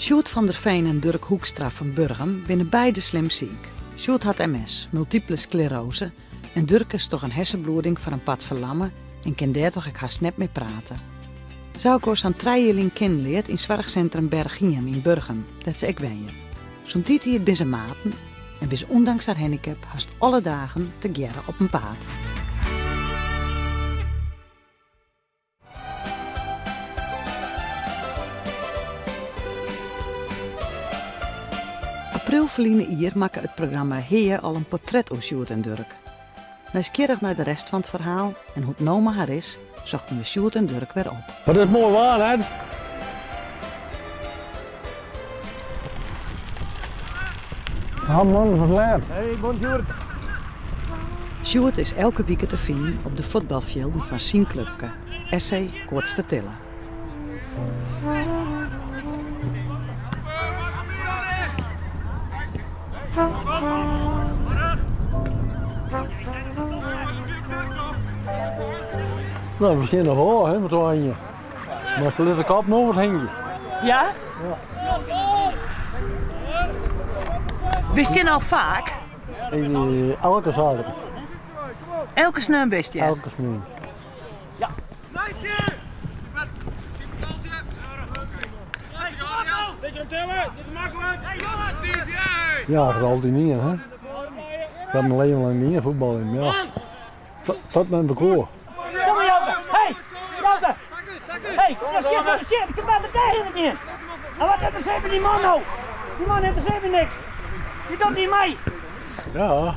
Sjoerd van der Veen en Dirk Hoekstra van Burgum binnen beide slim ziek. Sjoerd had MS, multiple sclerose, en Dirk is toch een hersenbloeding van een pad verlammen en kan daar toch ik haast net mee praten. Zou ik ons aan 3 jaar kind leert in zorgcentrum Bergiem in Burgum, dat is ik weet je. Zo'n titel het bij zijn maten en bis ondanks haar handicap haast alle dagen te gerren op een paard. April verliezen hier maken het programma Heer al een portret over Sjoerd en Dirk. Nieuwsgierig naar de rest van het verhaal en hoe het nou maar haar is, zochten we Sjoerd en Dirk weer op. Maar dat is mooi waar, hè? Ah man, wat leuk. Hey, bonjour. Sjoerd is elke week te vinden op de voetbalvelden van zijn clubke, SC Kortste Tille. Nou, we zien nog wel, hè, met oranje. Maar ze de kap nog wat heen. Ja? Wist je nou vaak? Elke zaterdag. Elke sneeuw best je? Elke sneeuw. Ja. Ja, dat altijd niet, hè. Ik heb mijn leven lang niet voetbal in, ja. Tot naar de koor. Kom Joke! Hey! Joke! Hey, dat is de shit! Ik heb bij de tegen niet! En wat heeft er zeven die man nou? Die man heeft er zeven niks! Je doet niet mee! Ja.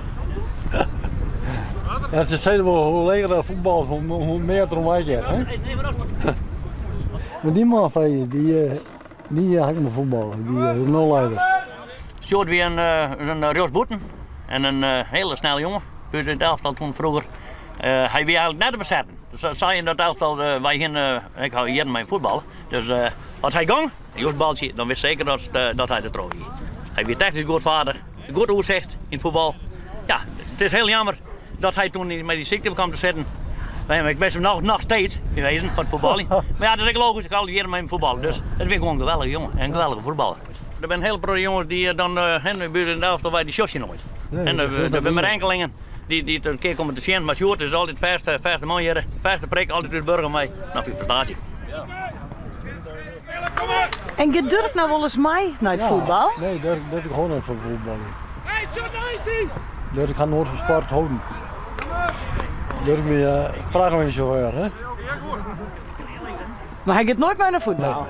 Ja, ze zeiden wel hoe leger dat voetbal, hoe meer er omheen gaat, hè. Maar die man van je, die had ik me voetballen, die is nulleider. Sjoerd weer een Roos Boeten en een hele snelle jongen. Dus in het elftal toen vroeger. Hij weer eigenlijk net te bezetten. Dus zei in dat elftal, ik hou hier mijn voetbal. Dus als hij ging, een baltje, dan wist zeker dat hij de trofee. Hij weer technisch goed vaardig, goed oerzicht in het voetbal. Ja, het is heel jammer dat hij toen met die ziekte kwam te zitten. Ik ben hem nog steeds geweest van het voetballen. Maar ja, dat is logisch, ik hou hier met mijn voetballen. Dus dat vind ik gewoon een geweldige jongen en een geweldige voetballer. Er zijn een hele paar jongens die dan in de elftal bij die shotje nooit. Nee, en er zijn maar enkelingen die het een keer komen te zien. Maar Sjoerd is altijd het verste man hier, verste prik, altijd door de burger mee. Nou, voor prestatie. En je Dirk nou wel eens mee naar het voetbal? Nee, dat is gewoon even voetballen. Dat ik ga nooit van sport houden. Ik vraag hem eens chauffeur, hè? Maar hij gaat nooit mee naar voetbal? Nee.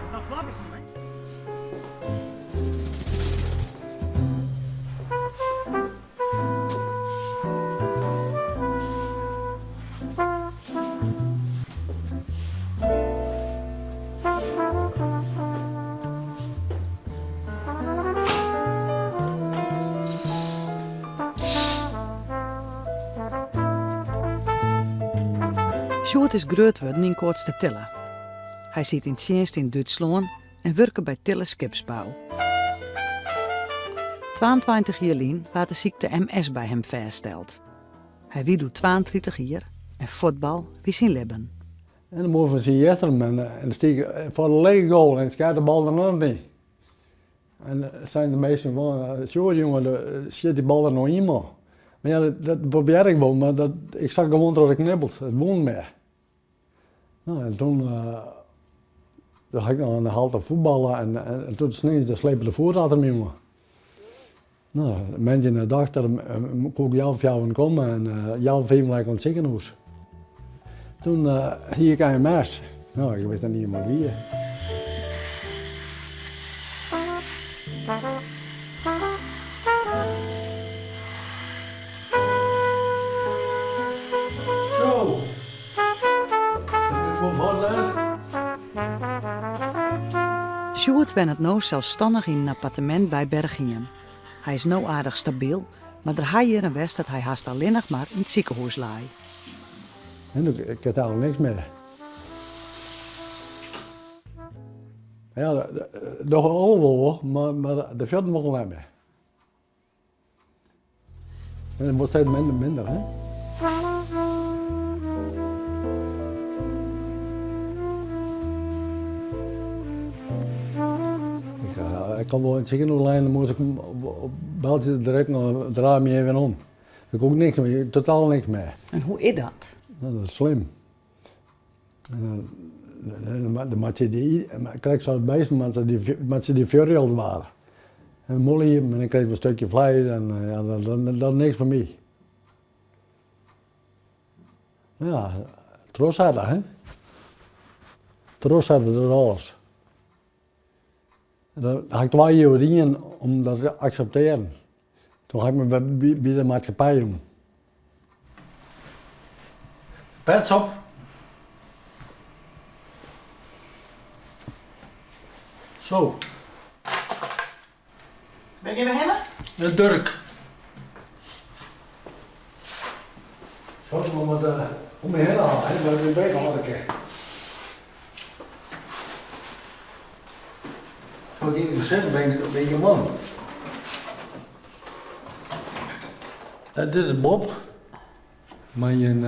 Sjoerd is groot geworden in Kortste Tille. Hij zit in het dienst in Duitsland en werkt bij Tille Skipsbouw. 22 jaar geleden werd de ziekte MS bij hem vastgesteld. Hij wie doet 32 jaar en voetbal wie zijn leven. En dan moeten we zien gisteren en dan stiek voor de lege goal en schiet de bal er nog niet. En zijn de meesten van, Sjoerd jongen, schiet die bal er nog iemand. Maar ja, dat probeer ik wel, maar ik zag gewoon dat ik knibbelt, het woont meer. Nou, en toen ga ik nog aan de halte voetballen en toen sneeuwde de slepen de voet achter me. Nou, mensen in de dag dat kon ik jou of jou komen en jou veel gelijk aan het ziekenhuis. Toen hier ik een mes. Nou, ik weet dan niet meer wie. Zo. Sjoerd woont nu zelfstandig in een appartement bij Bergiem. Hij is nu aardig stabiel, maar er hij hier een west dat hij haast alleen nog maar in het ziekenhuis laai. En ik heb eigenlijk niks meer. Ja, dat gaat allemaal wel, maar de verder nog wel meer. En het wordt steeds minder, hè? ik kan wel in het ziekenhuis liggen, dan moet ik belt je direct nog, draai me even om. Ik heb ook niks meer, totaal niks meer. En hoe is dat? Nou, dat is slim. En dan maak je die, kijk zoals het meeste mensen die 4 jaar waren. En molly hier, en dan kreeg ik een stukje vlees en ja, dat is niks voor mij. Ja, trots hadden, hè? Trots hadden dat alles. Dan had ik 2 jaar in om dat te accepteren. Toen had ik me bij de maatschappij doen. Pets op. Zo. Ben je weer helemaal? De Dirk. Zo, dan moet je om me heen halen, hè? Dat je weg halen krijgt. Zo, ik hier zitten, ben je man. Dit is Bob. Mijn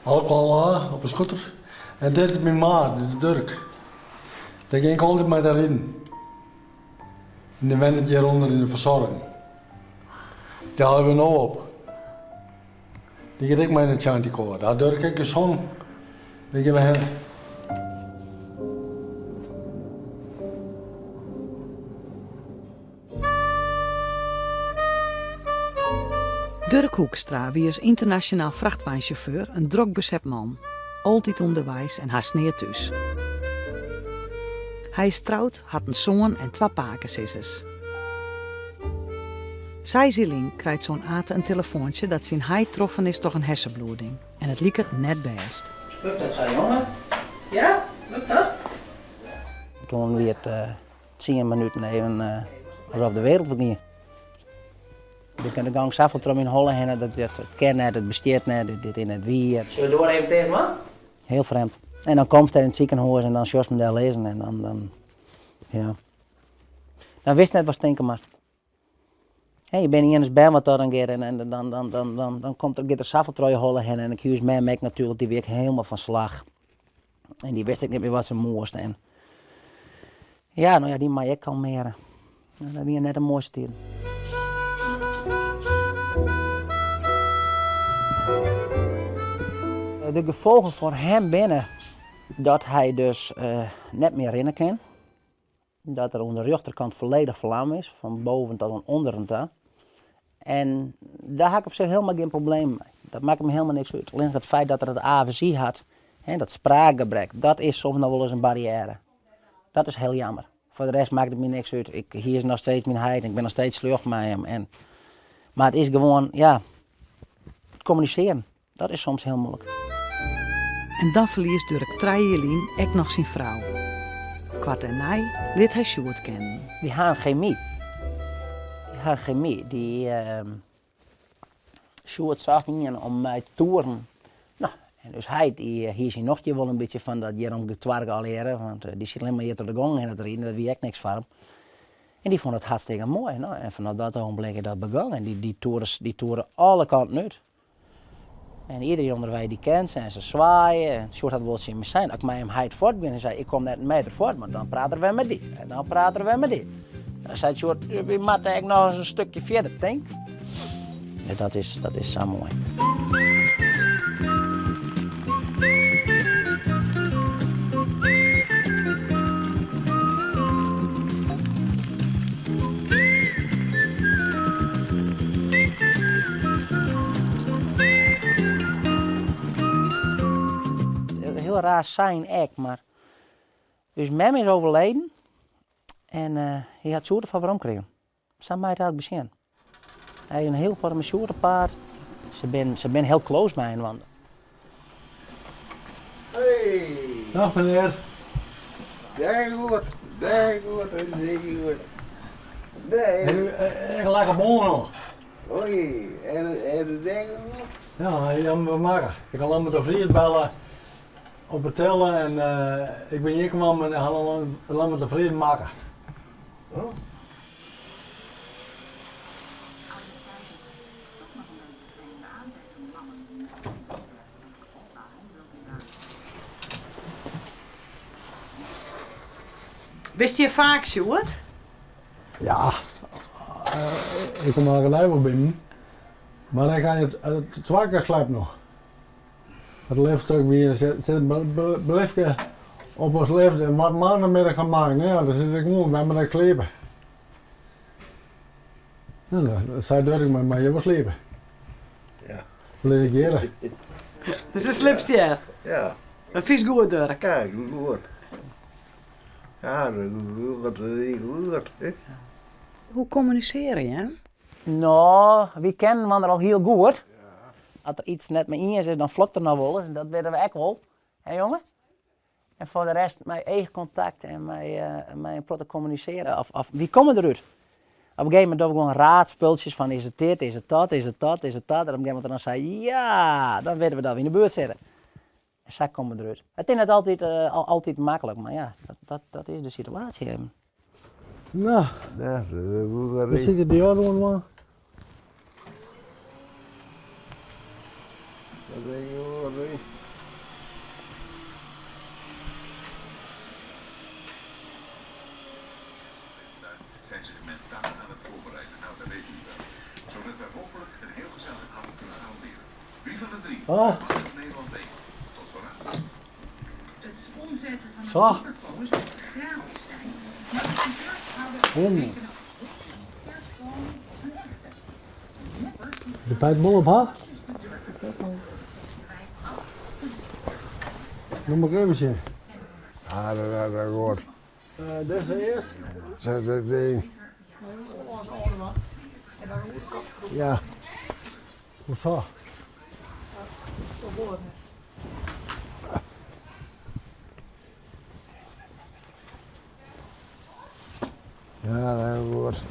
alcohol op een scooter. En dit is mijn maat, dit is Dirk. Daar ging ik altijd mee daarin. En die wend het hieronder in de verzorging. Die halen we nou op. Die gaat ik mee in het Chantico. Daar durf ik een zon. Die gaan we heen. Dirk Hoekstra wie is internationaal vrachtwagenchauffeur, een drok bezet man. Altijd onderwijs en haast neer thuis. Hij is trouwd, had een zoon en 2 pakensissers. Zij zieling krijgt zo'n Ate een telefoontje dat zijn hij troffen is door een hersenbloeding. En het liep het net best. Lukt dat zo, jongen? Ja, lukt dat? Toen weer het 10 minuten even alsof de wereld verging. Ik kan de gang zoveel trom in Holland heen, dat het kennen, het besteedt net, dit in het weer. Zullen we door even tegen me? Heel vreemd. En dan komt hij in het ziekenhuis en dan zoals me daar lezen en dan ja. Dan wist net wat stinken moest. Hey, je bent niet eens bij wat dan keer en dan komt er zoveel trooien Holland heen en ik huis mij merk natuurlijk die week helemaal van slag. En die wist ik niet meer wat ze moest en ja, nou ja, die mag ik kalmeren. En dat was net een mooie stil. De gevolgen voor hem binnen dat hij dus net meer rennen kan. Dat er onder de rechterkant volledig vlam is, van boven tot onderen toe. En daar had ik op zich helemaal geen probleem mee. Dat maakt me helemaal niks uit. Alleen het feit dat er het AVC had, hè, dat spraakgebrek, dat is soms nog wel eens een barrière. Dat is heel jammer. Voor de rest maakt het me niks uit. Hier is nog steeds mijn heid en ik ben nog steeds slecht met hem. Maar het is gewoon, ja, communiceren. Dat is soms heel moeilijk. En dan verliest Dirk 3 jaar ook nog zijn vrouw. Kwart en nij liet hij Sjoerd kennen. Die gaan chemie. Sjoerd zag me om mij te toeren. Nou, en dus hier is hij nog wel een beetje van dat Jeroen Getwarg al leren, want die zit alleen maar hier tot de gang en dat wie ik niks van hem. En die vond het hartstikke mooi. Nou, en vanaf dat ogenblik dat begon. En die toeren alle kanten uit. En iedereen onderweg die kent ze en ze zwaaien. En Sjoerd had wel zien me zijn. Als ik mij hem heid voort ben en zei, ik kom net een meter voort, maar dan praten we met die. En dan praten we met die. En dan zei Sjoerd, we moeten eigenlijk nog eens een stukje verder, denk. Ja, dat is zo mooi. Heel raar zijn echt, maar dus mem is overleden en hij had Sjoerd van waarom gekregen. Samen mij het eigenlijk bezien. Hij heeft een heel warme Sjoerdenpaard. Ze ben heel close bij hem, want. Hey. Dag meneer. Daar goed, dat is goed. Nee. Ik lag op nog. Oei, en de dingen goed? Ja, we maken. Ik kan met de vriend bellen op het tellen en ik ben hier gekomen en ga met de vriend maken. Oh. Wist je vaak, Sjoerd? Ja, ik kom al gelijk wel binnen. Maar dan ga je het zwakke slap nog. Het leefstuk weer zit beleefd op ons leven en wat maandagmiddag gaan maken. Ja, dan zit ik gewoon bij me te kleven. Ja, dan zei Dirk maar je was slepen. Ja. Verleden keer. Dat is de slimste jaar. Ja. Dat vies goed, Dirk. Kijk, goed. Ja, dat is goed. Hoe communiceren je? Nou, we kennen elkaar al heel goed. Als er iets net met eens is, dan vlokt er nog wel eens. Dat weten we echt wel. Hé jongen? En voor de rest, mijn eigen contact en mijn protten communiceren. Of wie komen eruit? Op een gegeven moment doen we gewoon raadspultjes van is het dit, is het dat, is het dat, is het dat. En op een gegeven moment dan zei ja, dan weten we dat we in de buurt zitten. En zo komen we eruit. Het is net altijd makkelijk, maar ja, dat is de situatie. Nou, Ja, dat is goed. dan zit je die auto maar. Dat is goed. Zijn zich mentaal aan het voorbereiden. Nou, dat weet u wel. Zodat we hopelijk een heel gezellig avond kunnen garanderen. Wie van de drie? Ah. Mag het Nederland weten? Tot vooruit. Het omzetten van Zo. een hyperpost moet gratis zijn, maar de adviseurs houden er rekening af. Er gewoon een echte. Neppers die De pijtbol op haar? pasjes te drukken. Het is vrij 8 kunststort. Noem maar even zien. Ah, dat is goed. Deze eerst. Zet het ding. Ja. Hoezo? Ja, dat is goed.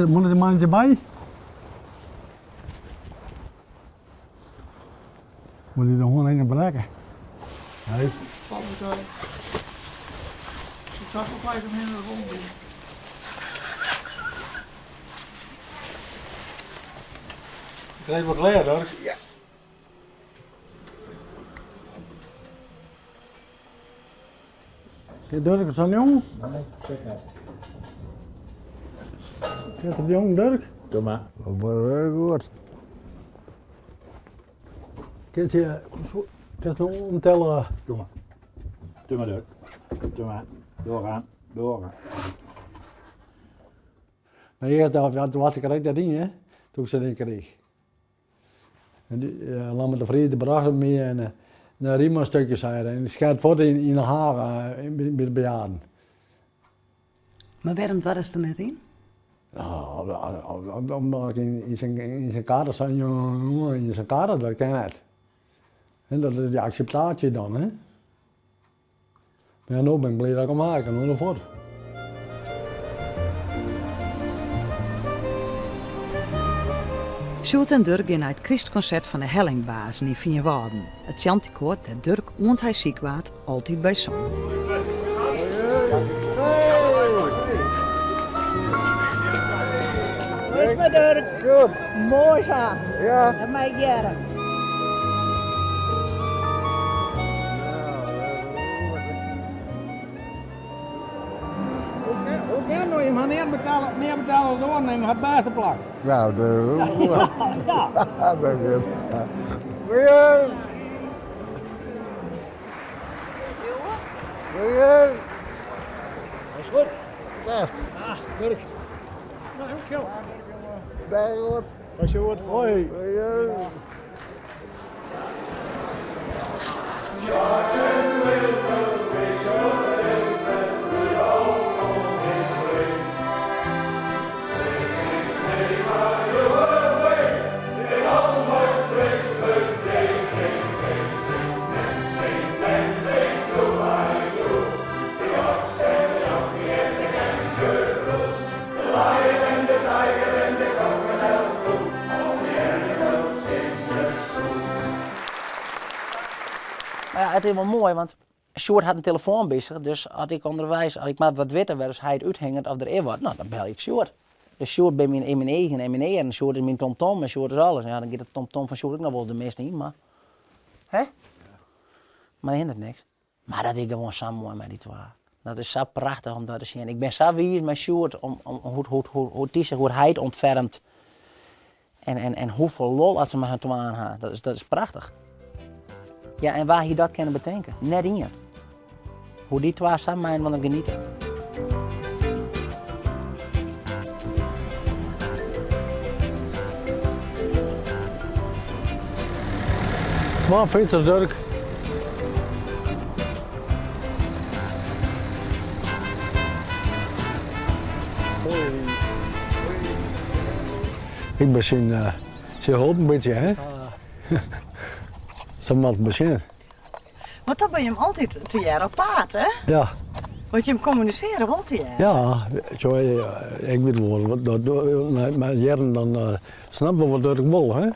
Moet er maar erbij? Moet je er gewoon heen bereiken? Nee. Krijg je wat leer hoor? Ja. Kijk, Dirk, is dat een jongen? Nee, zeg niet. Kijk, dat jong Dirk? Doe maar. Dat wordt heel goed. Kijk, je omtellen. Doe maar. Doe maar door. Doe maar. Doorgaan. Doorgaan. Nou, eerst toen had ik er dat ding, hè? Toen ik ze in kreeg. En laat me de vrede bracht mee en een riem stukjes zei en die schaat voort in de haar bij de bejaarden. Maar waarom was er net in? Nou, omdat ik in zijn kader zei, jongen, in zijn kader, dat ken het. En dat is die acceptatie dan, hè. Maar ja, nu ben ik blij dat ik hem maak en hoe voort. Sjoerd en Dirk gaan naar het Christconcert van de Hellingbazen in Vienwouden. Het chanticoor dat Dirk, want hij ziek waard, altijd bij zong. Hoe is met Dirk? Goed. Mooi zo. Ja. Dat mag ik jaren. Hoe kan nou je maar meer betalen als ondernemer het beste plak? Nou, dat is goed. Ja. Dat is goed. Goeie. Goeie. Dat is goed. Ja, Dirk. Nou, heel chill. dat is goed. Als je hoort, hoi. Goeie. Maar ja, het is wel mooi, want Sjoerd had een telefoon bezig, dus als ik maar wat weten werd, dus hij het uithengend of er is wat, nou dan bel ik Sjoerd. Dus Sjoerd bij mijn M&E en M&E en Sjoerd is mijn TomTom en Sjoerd is alles. Ja, dan gaat het TomTom van Sjoerd ook nog wel de meeste in, maar... Hè? Maar dan hindert niks. Maar dat is gewoon zo mooi met die twee. Dat is zo prachtig om dat te zien. Ik ben zo wierd met Sjoerd om hoe die zich, hoe hij het ontfermt. En hoeveel lol dat ze me toe aangaan. Dat is prachtig. Ja, en waar je dat kunnen bedenken. Net in je. Hoe die twee samen zijn van het genieten. Maar fietser Dirk. Ik ben zijn hulp een beetje, hè? Zo moet het beginnen. Want dan ben je hem altijd te jaar op paard, hè? Ja, Want je hem communiceren wilt je. ja. Zo, ik weet wel, maar jaren dan snappen we wat Dirk wil, hè?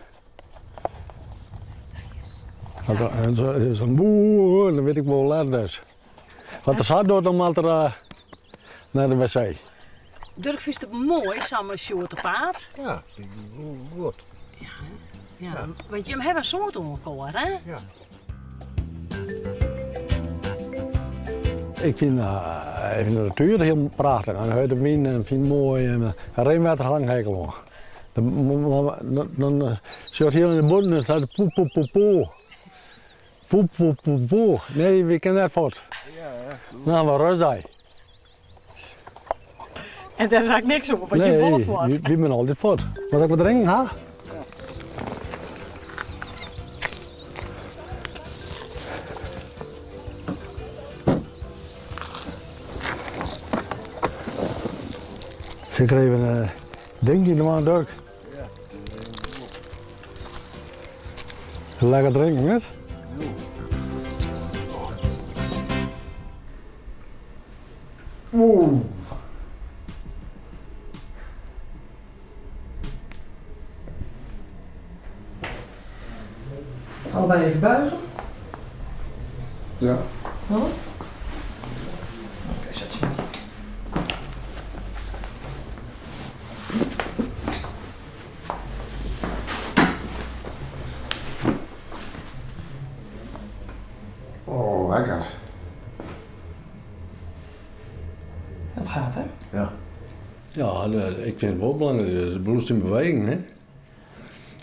En zo'n boe, dan weet ik wel laat dus. Wat er zat door dan maar naar de wc. Dirk vindt het mooi samen met Sjoerd op paard. Ja, goed. Ja, want je hem hebben zo door elkaar, hè? Ja. Ik vind de natuur heel prachtig. En de wind en vind mooi. En regenwater hangt hekel. Dan zit hier in de bodem en staat poe poe poe poe. Poe poe poe poe. Nee, we kennen dat voort. Ja, Nou, waar rust hij? En daar is eigenlijk niks op, want je Nee, bollen voort. wie ben altijd voort. Wat ik wat drinken, ha? Ik kreeg een dingetje normaal, Dirk. Lekker drinken, net? Oeh. Allebei even buigen. Ja. Wat? Oké, zet je. Oh, lekker. Dat gaat, hè? Ja. Ja, ik vind het wel belangrijk, de boel is in beweging, hè.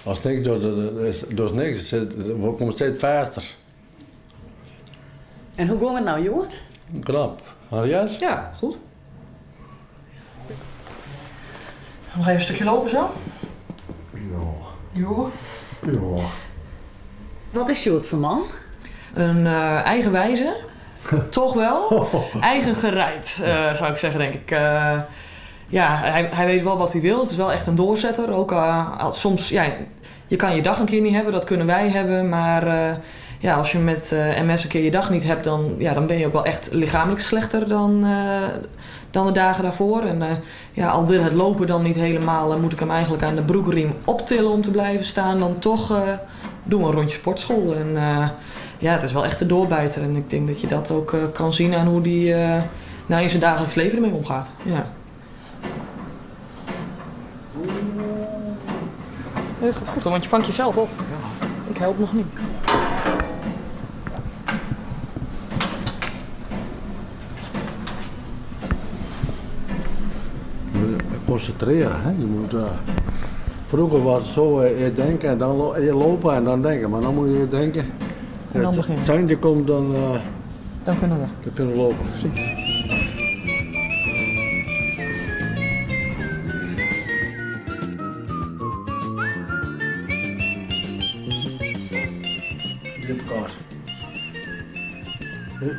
Als niks doet niks, we komen steeds faster. En hoe ging het nou, Joert? Knap. Had jij het? Ja, goed. Nog even een stukje lopen zo. Ja. Jo. Ja. Wat is Sjoerd voor man? Een eigenwijze. Toch wel. Eigen gereid, zou ik zeggen, denk ik. Ja, hij weet wel wat hij wil. Het is wel echt een doorzetter. Ook soms, ja, je kan je dag een keer niet hebben. Dat kunnen wij hebben. Maar ja, als je met MS een keer je dag niet hebt, dan ben je ook wel echt lichamelijk slechter dan de dagen daarvoor. En ja, al wil het lopen dan niet helemaal, moet ik hem eigenlijk aan de broekriem optillen om te blijven staan. Dan toch doen we een rondje sportschool. En ja, het is wel echt een doorbijter. En ik denk dat je dat ook kan zien aan hoe die in zijn dagelijks leven ermee omgaat. Ja. Het gaat goed hoor, want je vangt jezelf op. Ja. Ik help nog niet. Je moet concentreren, hè. Je moet, vroeger was het zo, je denken en dan je lopen en dan denken. Maar dan moet je denken. En dan als beginnen. het seintje komt, dan kunnen we. dan kunnen we lopen. Precies. Die op elkaar.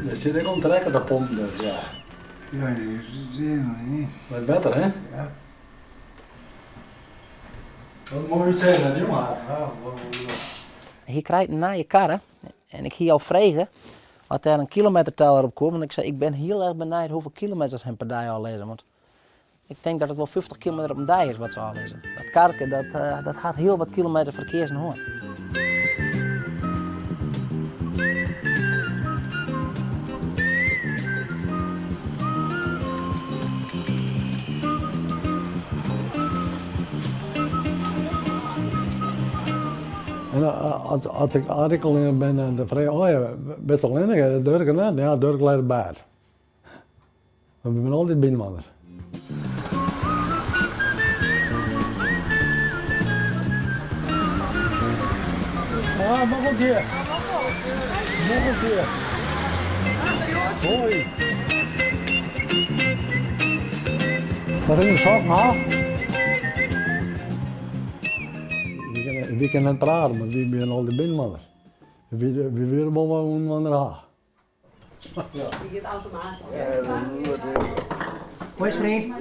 Er zit ik om trekken, dat pomp dus, ja. Ja, dat is helemaal niet. Wat beter, hè? Ja. Wat moet je zeggen, jongen? Hier krijg je naar je karren. En ik ging jou vragen wat er een kilometerteller op komt. En ik zei, ik ben heel erg benieuwd hoeveel kilometers hij per dag al lezen. Want ik denk dat het wel 50 kilometer op een dag is wat ze al lezen. Dat karken, dat gaat heel wat kilometer verkeers en hoor. En als ik artikel in ben, dan vraag ik, oh ja, best wel innig, Dirk en dat? Ja, Dirk leidt baard. Maar we zijn altijd binnenwanders. Ah, nog een keer. Nog een keer. Hoi. Wat is een sok, nou? We kunnen niet praten, maar we zijn altijd binnenwanders. We willen wel wat een ander hebben. Hoe is het, vriend?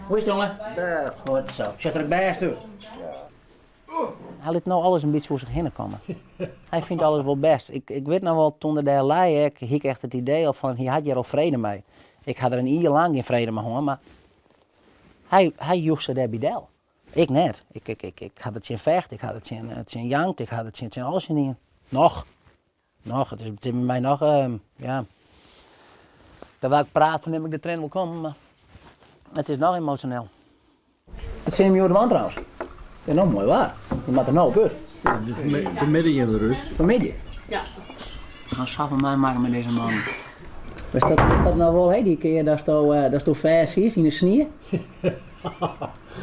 Hoe is het, jongen? Goed zo. Zet er het best uit. Hij liet nou alles een beetje voor zich heen komen. Hij vindt alles wel best. Ik weet nog wel, toen de lei, ik had echt het idee al van, hier had je er al vrede mee. Ik had er een jaar lang geen vrede mee gehad, maar hij joeg ze daar bij. Ik net. Ik had het zien vechten, ik had het zien jankt, ik had het zien alles in. Nog. Het is bij mij nog, ja. Daar wil ik praten van, neem ik de train wel komen, maar het is nog emotioneel. Het zijn de wand trouwens. Het is nog mooi waar. Je maakt er nou op uit. Vanmiddag in de rust. Vanmiddag? Ja. We gaan samen mij maken met deze man. Is dat nou wel, hè? Die keer dat je vers is in de sneeuw?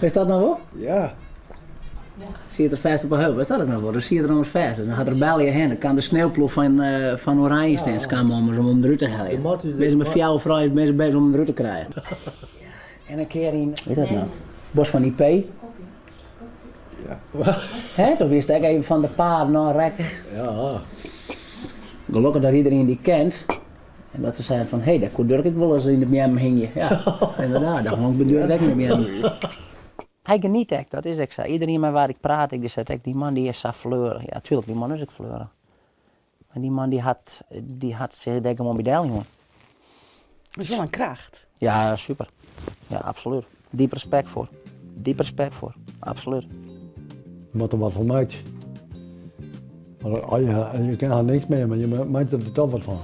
Is dat nou wel? Ja. Zie je er vast op een heuvel? Is dat ook nou wel? Dan zie je er anders vast. Dan gaat er bel je heen. Dan kan de sneeuwploeg van Oranje staan komen om eruit te halen. Wees met jou vrij, mensen bezig om eruit te krijgen. En een keer in, weet dat nou? Bos van IP. Ja. Hè? Toen wist ik even van de paard naar rekken. Ja. Gelukkig dat iedereen die kent. En dat ze zeiden van, hé, dat kon Dirk ik wel eens in de BM hingen. Ja, inderdaad, dat hang ik bij Dirk in de BM. Hij geniet echt, dat is ik zo. Iedereen met waar ik praat, ik zeg, die man die is zo fleurig. Ja, tuurlijk, die man is ook fleurig. Maar die man die had zich denk ik wel medaille, jongen. Dat is wel een kracht. Ja, super. Ja, absoluut. Diep respect voor. Diep respect voor, absoluut. Je moet er wat van maken. Maar je kan er niks mee, maar je maakt er toch wat van.